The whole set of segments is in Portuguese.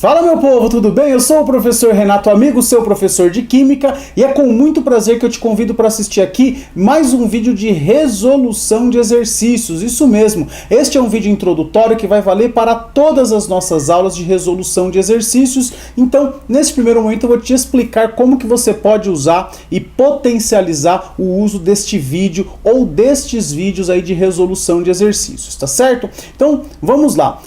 Fala meu povo, tudo bem? Eu sou o professor Renato Amigo, seu professor de Química, e é com muito prazer que eu te convido para assistir aqui mais um vídeo de resolução de exercícios. Isso mesmo, este é um vídeo introdutório que vai valer para todas as nossas aulas de resolução de exercícios. Então, nesse primeiro momento eu vou te explicar como que você pode usar e potencializar o uso deste vídeo ou destes vídeos aí de resolução de exercícios, tá certo? Então, vamos lá.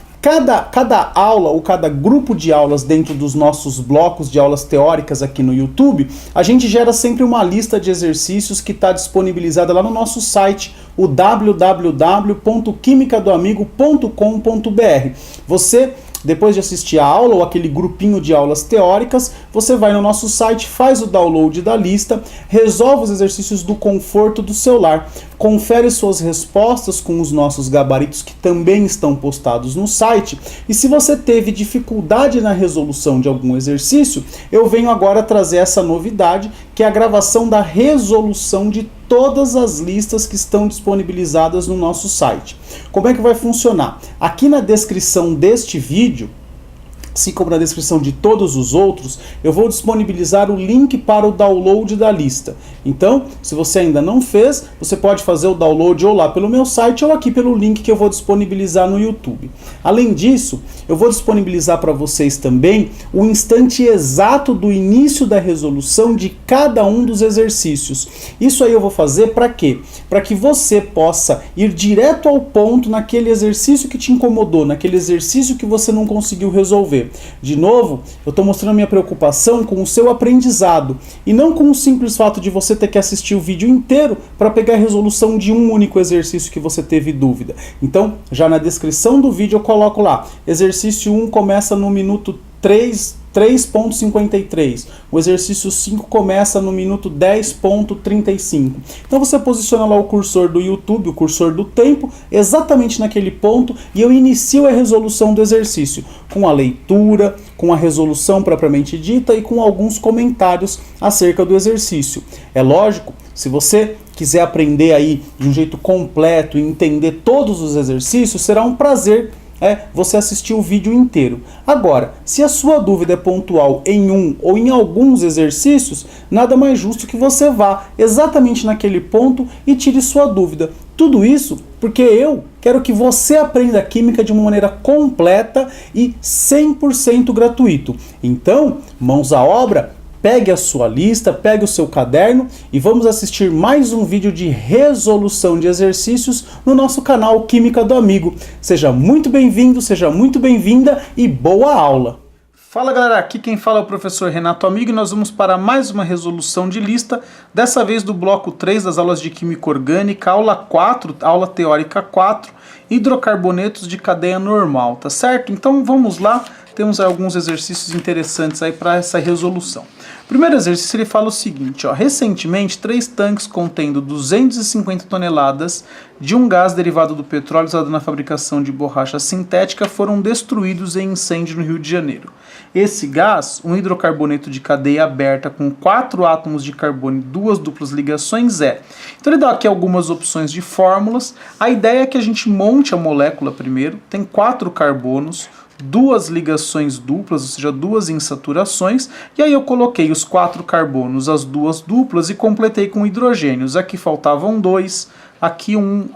Cada aula ou cada grupo de aulas dentro dos nossos blocos de aulas teóricas aqui no YouTube, a gente gera sempre uma lista de exercícios que está disponibilizada lá no nosso site, o www.quimicadoamigo.com.br. Você, depois de assistir a aula ou aquele grupinho de aulas teóricas, você vai no nosso site, faz o download da lista, resolve os exercícios do conforto do seu lar, confere suas respostas com os nossos gabaritos que também estão postados no site. E se você teve dificuldade na resolução de algum exercício, eu venho agora trazer essa novidade, que é a gravação da resolução de todas as listas que estão disponibilizadas no nosso site. Como é que vai funcionar? Aqui na descrição deste vídeo, assim como na descrição de todos os outros, eu vou disponibilizar o link para o download da lista. Então, se você ainda não fez, você pode fazer o download ou lá pelo meu site ou aqui pelo link que eu vou disponibilizar no YouTube. Além disso, eu vou disponibilizar para vocês também o instante exato do início da resolução de cada um dos exercícios. Isso aí eu vou fazer para quê? Para que você possa ir direto ao ponto naquele exercício que te incomodou, naquele exercício que você não conseguiu resolver. De novo, eu estou mostrando a minha preocupação com o seu aprendizado e não com o simples fato de você ter que assistir o vídeo inteiro para pegar a resolução de um único exercício que você teve dúvida. Então, já na descrição do vídeo eu coloco lá, exercício 1 começa no minuto 3.53. O exercício 5 começa no minuto 10.35. Então você posiciona lá o cursor do YouTube, o cursor do tempo, exatamente naquele ponto, e eu inicio a resolução do exercício, com a leitura, com a resolução propriamente dita e com alguns comentários acerca do exercício. É lógico, se você quiser aprender aí de um jeito completo e entender todos os exercícios, será um prazer você assistir o vídeo inteiro. Agora, se a sua dúvida é pontual em um ou em alguns exercícios, nada mais justo que você vá exatamente naquele ponto e tire sua dúvida. Tudo isso porque eu quero que você aprenda Química de uma maneira completa e 100% gratuito. Então, mãos à obra, pegue a sua lista, pegue o seu caderno e vamos assistir mais um vídeo de resolução de exercícios no nosso canal Química do Amigo. Seja muito bem-vindo, seja muito bem-vinda e boa aula! Fala galera, aqui quem fala é o professor Renato Amigo e nós vamos para mais uma resolução de lista, dessa vez do bloco 3 das aulas de Química Orgânica, aula 4, aula teórica 4, hidrocarbonetos de cadeia normal, tá certo? Então vamos lá, temos alguns exercícios interessantes aí para essa resolução. O primeiro exercício ele fala o seguinte, ó, recentemente 3 tanques contendo 250 toneladas de um gás derivado do petróleo usado na fabricação de borracha sintética foram destruídos em incêndio no Rio de Janeiro. Esse gás, um hidrocarboneto de cadeia aberta com 4 átomos de carbono e 2 duplas ligações é. Então ele dá aqui algumas opções de fórmulas. A ideia é que a gente monte a molécula primeiro, tem 4 carbonos, 2 ligações duplas, ou seja, 2 insaturações, e aí eu coloquei os 4 carbonos, as 2 duplas e completei com hidrogênios. Aqui faltavam 2, aqui 1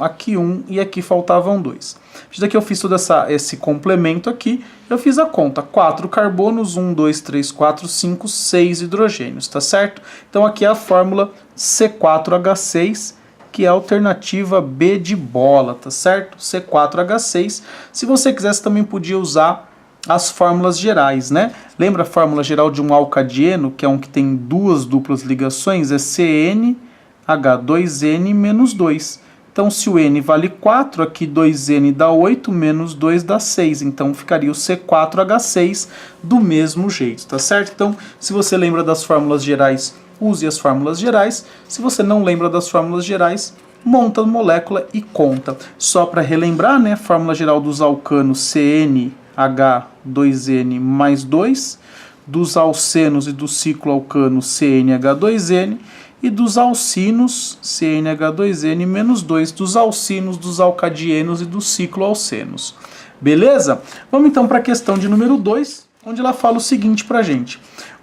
e aqui faltavam 2. Daqui eu fiz todo esse complemento aqui, eu fiz a conta, 4 carbonos, 1, 2, 3, 4, 5, 6 hidrogênios, tá certo? Então aqui é a fórmula C4H6, que é a alternativa B de bola, tá certo? C4H6. Se você quisesse, também podia usar as fórmulas gerais, né? Lembra a fórmula geral de um alcadieno, que é um que tem 2 duplas ligações? É CnH2n menos 2. Então, se o N vale 4, aqui 2N dá 8, menos 2 dá 6. Então, ficaria o C4H6 do mesmo jeito, tá certo? Então, se você lembra das fórmulas gerais, use as fórmulas gerais. Se você não lembra das fórmulas gerais, monta a molécula e conta. Só para relembrar, né, fórmula geral dos alcanos CnH2n mais 2, dos alcenos e do cicloalcano CnH2n, e dos alcinos CnH2n menos 2, dos alcinos, dos alcadienos e dos cicloalcenos. Beleza? Vamos então para a questão de número 2. onde ela fala o seguinte pra gente.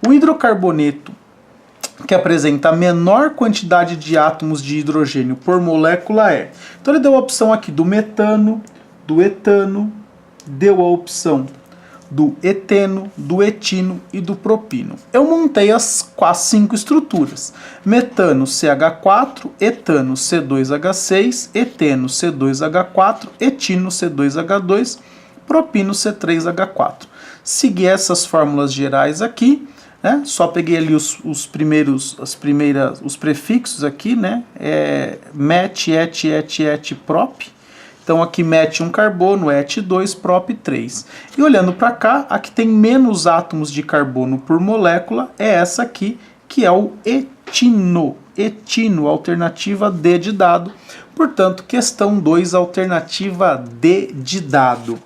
O hidrocarboneto que apresenta a menor quantidade de átomos de hidrogênio por molécula é... Então ele deu a opção aqui do metano, do etano, deu a opção do eteno, do etino e do propino. Eu montei as 5 estruturas. Metano CH4, etano C2H6, eteno C2H4, etino C2H2, propino C3H4. Segui essas fórmulas gerais aqui, né? Só peguei ali os prefixos aqui, né? Met, et, prop. Então aqui met um carbono, et 2, prop 3. E olhando para cá, a que tem menos átomos de carbono por molécula é essa aqui, que é o etino. Etino, alternativa D de dado. Portanto, questão 2, alternativa D de dado.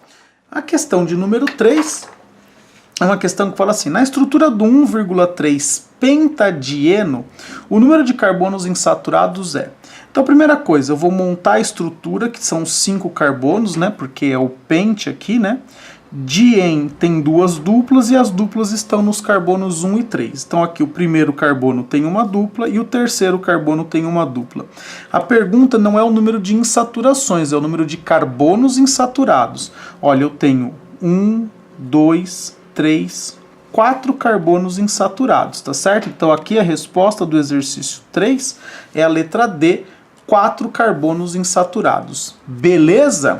A questão de número 3 é uma questão que fala assim, na estrutura do 1,3 pentadieno, o número de carbonos insaturados é... Então, primeira coisa, eu vou montar a estrutura, que são 5 carbonos, né? Porque é o pente aqui, né? Dien tem 2 duplas e as duplas estão nos carbonos 1 e 3. Então, aqui o primeiro carbono tem uma dupla e o terceiro carbono tem uma dupla. A pergunta não é o número de insaturações, é o número de carbonos insaturados. Olha, eu tenho 1, 2, 3, 4 carbonos insaturados, tá certo? Então, aqui a resposta do exercício 3 é a letra D, 4 carbonos insaturados. Beleza?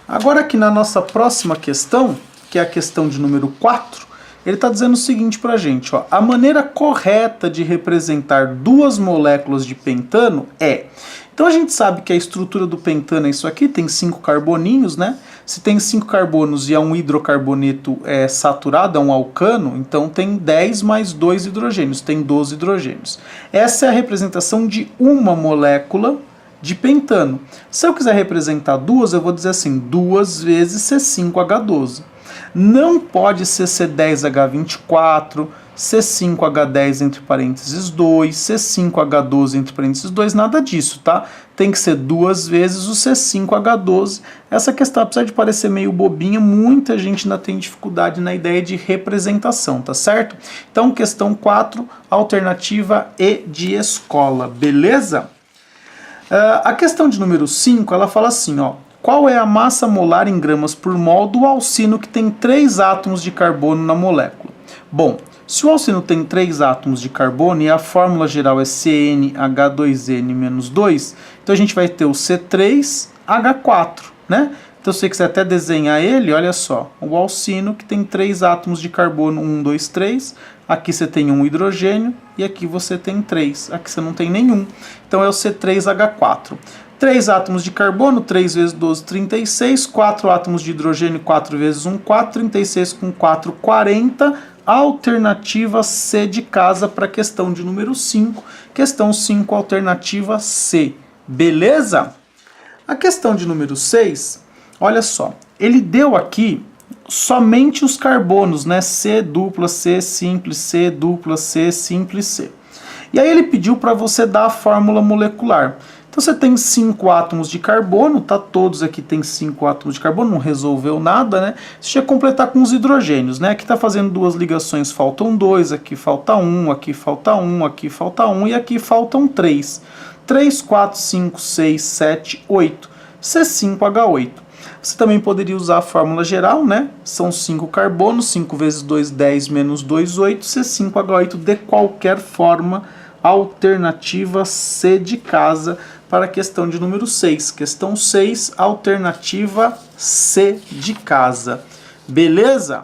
Agora aqui na nossa próxima questão, que é a questão de número 4, ele está dizendo o seguinte para a gente, ó, a maneira correta de representar 2 moléculas de pentano é... Então a gente sabe que a estrutura do pentano é isso aqui, tem 5 carboninhos, né? Se tem 5 carbonos e é um hidrocarboneto saturado, é um alcano, então tem 10 mais 2 hidrogênios, tem 12 hidrogênios. Essa é a representação de uma molécula de pentano. Se eu quiser representar 2, eu vou dizer assim, 2 vezes C5H12. Não pode ser C10H24, C5H10 entre parênteses 2, C5H12 entre parênteses 2, nada disso, tá? Tem que ser 2 vezes o C5H12. Essa questão, apesar de parecer meio bobinha, muita gente ainda tem dificuldade na ideia de representação, tá certo? Então, questão 4, alternativa E de escola, beleza? A questão de número 5, ela fala assim, ó. Qual é a massa molar em gramas por mol do alcino que tem 3 átomos de carbono na molécula? Bom, se o alcino tem 3 átomos de carbono e a fórmula geral é CnH2n-2, então a gente vai ter o C3H4, né? Então se você quiser até desenhar ele, olha só, o alcino que tem 3 átomos de carbono, 1, 2, 3, aqui você tem um hidrogênio e aqui você tem 3, aqui você não tem nenhum, então é o C3H4. 3 átomos de carbono, 3 vezes 12, 36, 4 átomos de hidrogênio, 4 vezes 1, 4, 36 com 4, 40, alternativa C de casa para a questão de número 5, questão 5, alternativa C, beleza? A questão de número 6, olha só, ele deu aqui somente os carbonos, né? C dupla, C simples, C dupla, C simples, C. E aí ele pediu para você dar a fórmula molecular. Então você tem 5 átomos de carbono, tá? Todos aqui tem 5 átomos de carbono, não resolveu nada, né? Você tinha que completar com os hidrogênios, né? Aqui tá fazendo 2 ligações, faltam 2, aqui falta 1, aqui falta 1, aqui falta 1 e aqui faltam 3. 3, 4, 5, 6, 7, 8. C5H8. Você também poderia usar a fórmula geral, né? São 5 carbonos, 5 vezes 2, 10, menos 2, 8. C5H8 de qualquer forma, alternativa C de casa para a questão de número 6. Questão 6, alternativa C de casa. Beleza?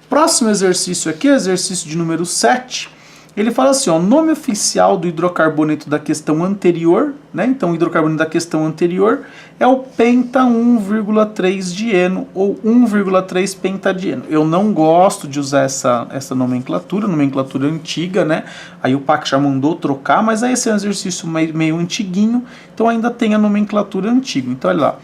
Próximo exercício aqui, exercício de número 7. Ele fala assim, ó, nome oficial do hidrocarboneto da questão anterior, né? Então o hidrocarboneto da questão anterior é o penta 1,3 dieno ou 1,3 pentadieno. Eu não gosto de usar essa nomenclatura antiga, né? Aí o PAC já mandou trocar, mas aí esse é um exercício meio antiguinho, então ainda tem a nomenclatura antiga. Então olha lá,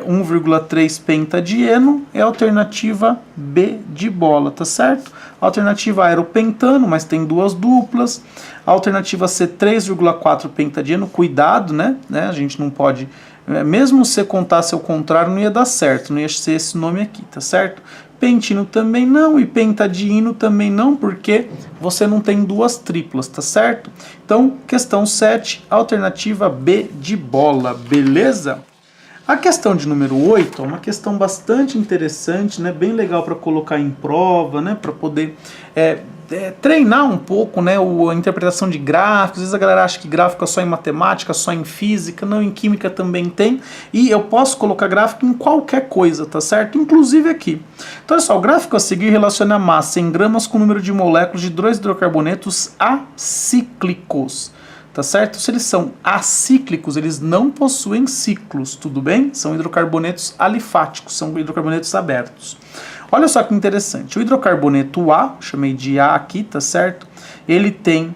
1,3 pentadieno é a alternativa B de bola, tá certo? A alternativa A era o pentano, mas tem 2 duplas. A alternativa C, 3,4 pentadieno, cuidado, né? A gente não pode... Mesmo se você contasse ao contrário, não ia dar certo, não ia ser esse nome aqui, tá certo? pentino também não, e pentadieno também não, porque você não tem duas triplas, tá certo? Então, questão 7, alternativa B de bola, beleza? A questão de número 8 é uma questão bastante interessante, né? Bem legal para colocar em prova, né? Para poder treinar um pouco, né? A interpretação de gráficos. Às vezes a galera acha que gráfico é só em matemática, só em física, não, em química também tem. E eu posso colocar gráfico em qualquer coisa, tá certo? Inclusive aqui. Então, olha só, o gráfico a seguir relaciona a massa em gramas com o número de moléculas de 2 hidrocarbonetos acíclicos. Tá certo? Se eles são acíclicos, eles não possuem ciclos, tudo bem? São hidrocarbonetos alifáticos, são hidrocarbonetos abertos. Olha só que interessante, o hidrocarboneto A, chamei de A aqui, tá certo? Ele tem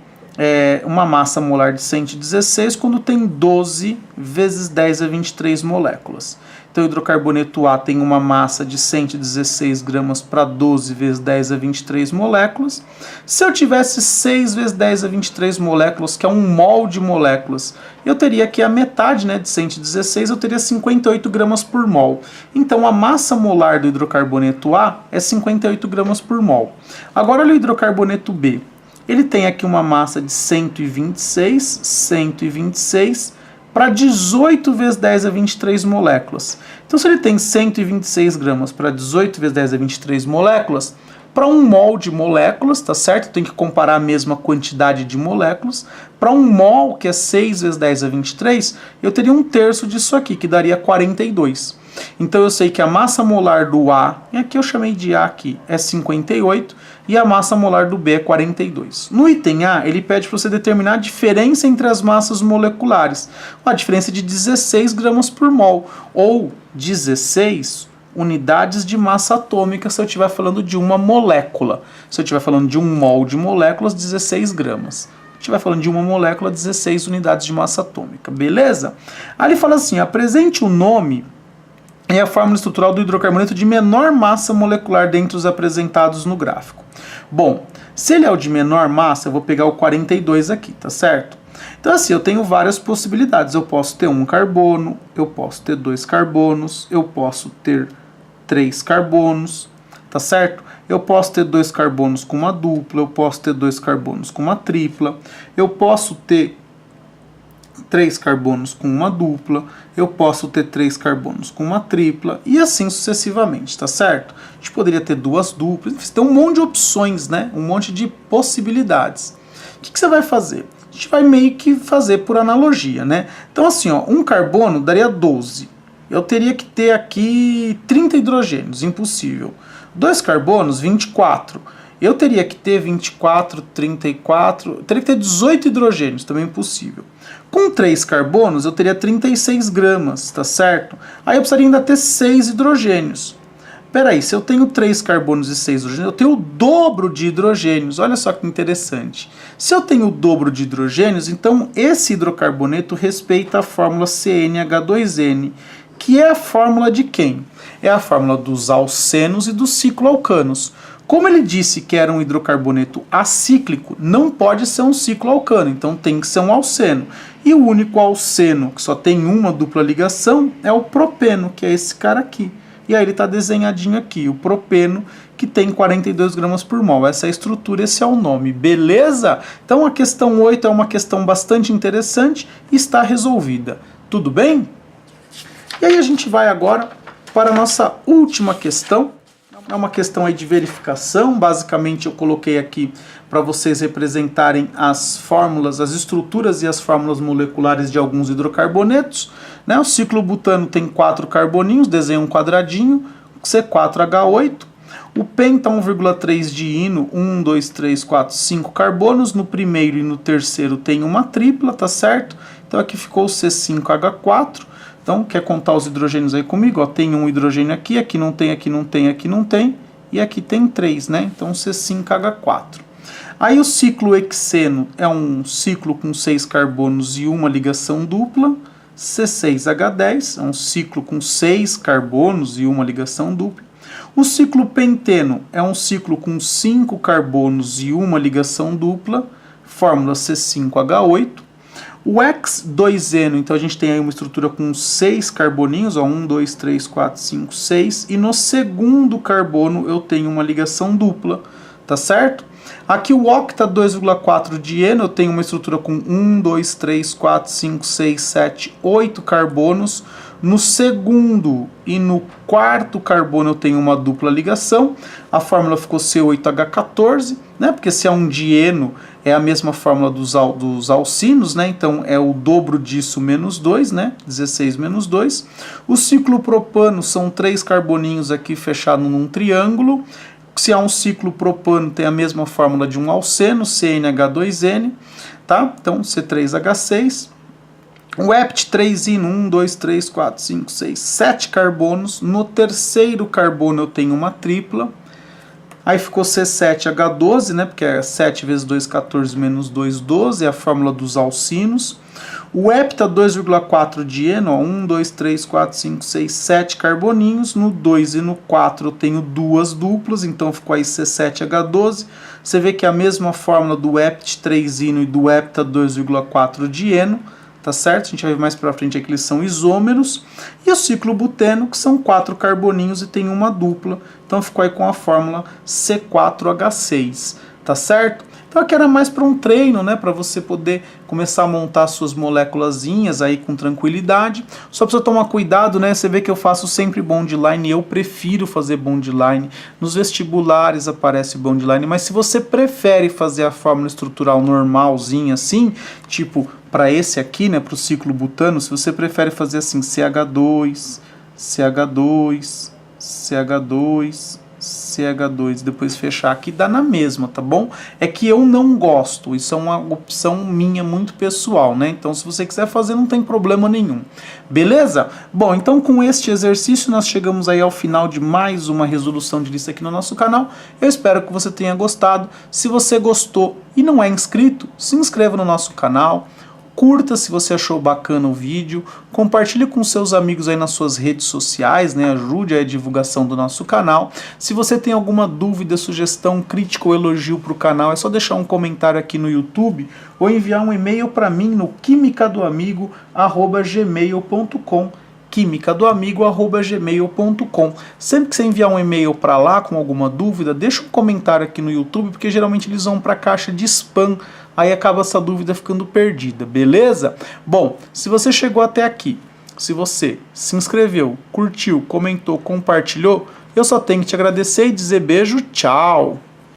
uma massa molar de 116 quando tem 12 vezes 10 a 23 moléculas. Então o hidrocarboneto A tem uma massa de 116 gramas para 12 vezes 10 a 23 moléculas. Se eu tivesse 6 vezes 10 a 23 moléculas, que é um mol de moléculas, eu teria aqui a metade, né, de 116, eu teria 58 gramas por mol. Então a massa molar do hidrocarboneto A é 58 gramas por mol. Agora olha o hidrocarboneto B. Ele tem aqui uma massa de 126 para 18 vezes 10 a 23 moléculas. Então, se ele tem 126 gramas para 18 vezes 10 a 23 moléculas, para um mol de moléculas, tá certo? Tem que comparar a mesma quantidade de moléculas. Para um mol, que é 6 vezes 10 a 23, eu teria 1/3 disso aqui, que daria 42. Então eu sei que a massa molar do A, e aqui eu chamei de A aqui, é 58, e a massa molar do B é 42. No item A, ele pede para você determinar a diferença entre as massas moleculares. A diferença de 16 gramas por mol, ou 16 unidades de massa atômica se eu estiver falando de uma molécula. Se eu estiver falando de um mol de moléculas, 16 gramas. Se eu estiver falando de uma molécula, 16 unidades de massa atômica. Beleza? Aí ele fala assim, apresente o nome e a fórmula estrutural do hidrocarboneto de menor massa molecular dentre os apresentados no gráfico. Bom, se ele é o de menor massa, eu vou pegar o 42 aqui, tá certo? Então assim, eu tenho várias possibilidades. Eu posso ter um carbono, eu posso ter 2 carbonos, eu posso ter 3 carbonos, tá certo? Eu posso ter 2 carbonos com uma dupla, eu posso ter 2 carbonos com uma tripla, eu posso ter 3 carbonos com uma dupla, eu posso ter 3 carbonos com uma tripla e assim sucessivamente, tá certo? A gente poderia ter 2 duplas, tem um monte de opções, né? Um monte de possibilidades. O que você vai fazer? A gente vai meio que fazer por analogia, né? Então assim, ó, um carbono daria 12. Eu teria que ter aqui 30 hidrogênios, impossível. 2 carbonos, 24. Eu teria que ter 24, 34, teria que ter 18 hidrogênios, também impossível. Com 3 carbonos, eu teria 36 gramas, tá certo? Aí eu precisaria ainda ter 6 hidrogênios. Peraí, se eu tenho 3 carbonos e 6 hidrogênios, eu tenho o dobro de hidrogênios. Olha só que interessante. Se eu tenho o dobro de hidrogênios, então esse hidrocarboneto respeita a fórmula CnH2n, que é a fórmula de quem? É a fórmula dos alcenos e dos cicloalcanos. Como ele disse que era um hidrocarboneto acíclico, não pode ser um cicloalcano, então tem que ser um alceno. E o único alceno que só tem uma dupla ligação é o propeno, que é esse cara aqui. E aí ele está desenhadinho aqui, o propeno, que tem 42 gramas por mol. Essa é a estrutura, esse é o nome, beleza? Então a questão 8 é uma questão bastante interessante e está resolvida. Tudo bem? E aí a gente vai agora para a nossa última questão. É uma questão aí de verificação. Basicamente eu coloquei aqui para vocês representarem as fórmulas, as estruturas e as fórmulas moleculares de alguns hidrocarbonetos, né? O ciclobutano tem 4 carboninhos, desenha um quadradinho, C4H8. O penta 1,3 diino, 1, 2, 3, 4, 5 carbonos. No primeiro e no terceiro tem uma tripla, tá certo? Então aqui ficou o C5H4. Então, quer contar os hidrogênios aí comigo? Ó, tem um hidrogênio aqui, aqui não tem, aqui não tem, aqui não tem. E aqui tem 3, né? Então, C5H4. Aí o ciclo hexeno é um ciclo com 6 carbonos e uma ligação dupla. C6H10 é um ciclo com 6 carbonos e uma ligação dupla. O ciclo penteno é um ciclo com 5 carbonos e uma ligação dupla. Fórmula C5H8. O X2Eno, então a gente tem aí uma estrutura com 6 carboninhos, ó, 1, 2, 3, 4, 5, 6, e no segundo carbono eu tenho uma ligação dupla, tá certo? Aqui o octa 2,4 de eno, eu tenho uma estrutura com 1, 2, 3, 4, 5, 6, 7, 8 carbonos. No segundo e no quarto carbono eu tenho uma dupla ligação. A fórmula ficou C8H14, né? Porque se é um dieno é a mesma fórmula dos alcinos, né? Então é o dobro disso menos 2, né? 16 menos 2. O ciclo propano são 3 carboninhos aqui fechados num triângulo. Se há um ciclo propano, tem a mesma fórmula de um alceno, CnH2n, tá? Então, C3H6. O Hept3ino, 1, 2, 3, 4, 5, 6, 7 carbonos. No terceiro carbono eu tenho uma tripla. Aí ficou C7H12, né? Porque é 7 vezes 2, 14, menos 2, 12. É a fórmula dos alcinos. O hepta 2,4 de eno, ó, 1, 2, 3, 4, 5, 6, 7 carboninhos. No 2 e no 4 eu tenho duas duplas, então ficou aí C7H12. Você vê que é a mesma fórmula do Hept3ino e do hepta 2,4 de eno, tá certo? A gente vai ver mais pra frente aqui que eles são isômeros. E o ciclo buteno, que são 4 carboninhos e tem uma dupla, então ficou aí com a fórmula C4H6, tá certo? Então aqui era mais para um treino, né, para você poder começar a montar suas moléculazinhas aí com tranquilidade. Só precisa tomar cuidado, né? Você vê que eu faço sempre bondline, eu prefiro fazer bondline. Nos vestibulares aparece bondline, mas se você prefere fazer a fórmula estrutural normalzinha assim, tipo para esse aqui, né, para o ciclo butano, se você prefere fazer assim, CH2, CH2, CH2, CH2, depois fechar aqui, dá na mesma, tá bom? É que eu não gosto, isso é uma opção minha muito pessoal, né? Então, se você quiser fazer, não tem problema nenhum. Beleza? Bom, então com este exercício nós chegamos aí ao final de mais uma resolução de lista aqui no nosso canal. Eu espero que você tenha gostado. Se você gostou e não é inscrito, se inscreva no nosso canal. Curta se você achou bacana o vídeo, compartilhe com seus amigos aí nas suas redes sociais, né? Ajude a divulgação do nosso canal. Se você tem alguma dúvida, sugestão, crítica ou elogio para o canal, é só deixar um comentário aqui no YouTube ou enviar um e-mail para mim no quimicadoamigo@gmail.com. quimicadoamigo@gmail.com. Sempre que você enviar um e-mail para lá com alguma dúvida, deixa um comentário aqui no YouTube, porque geralmente eles vão para a caixa de spam, aí acaba essa dúvida ficando perdida, beleza? Bom, se você chegou até aqui, se você se inscreveu, curtiu, comentou, compartilhou, eu só tenho que te agradecer e dizer beijo, tchau!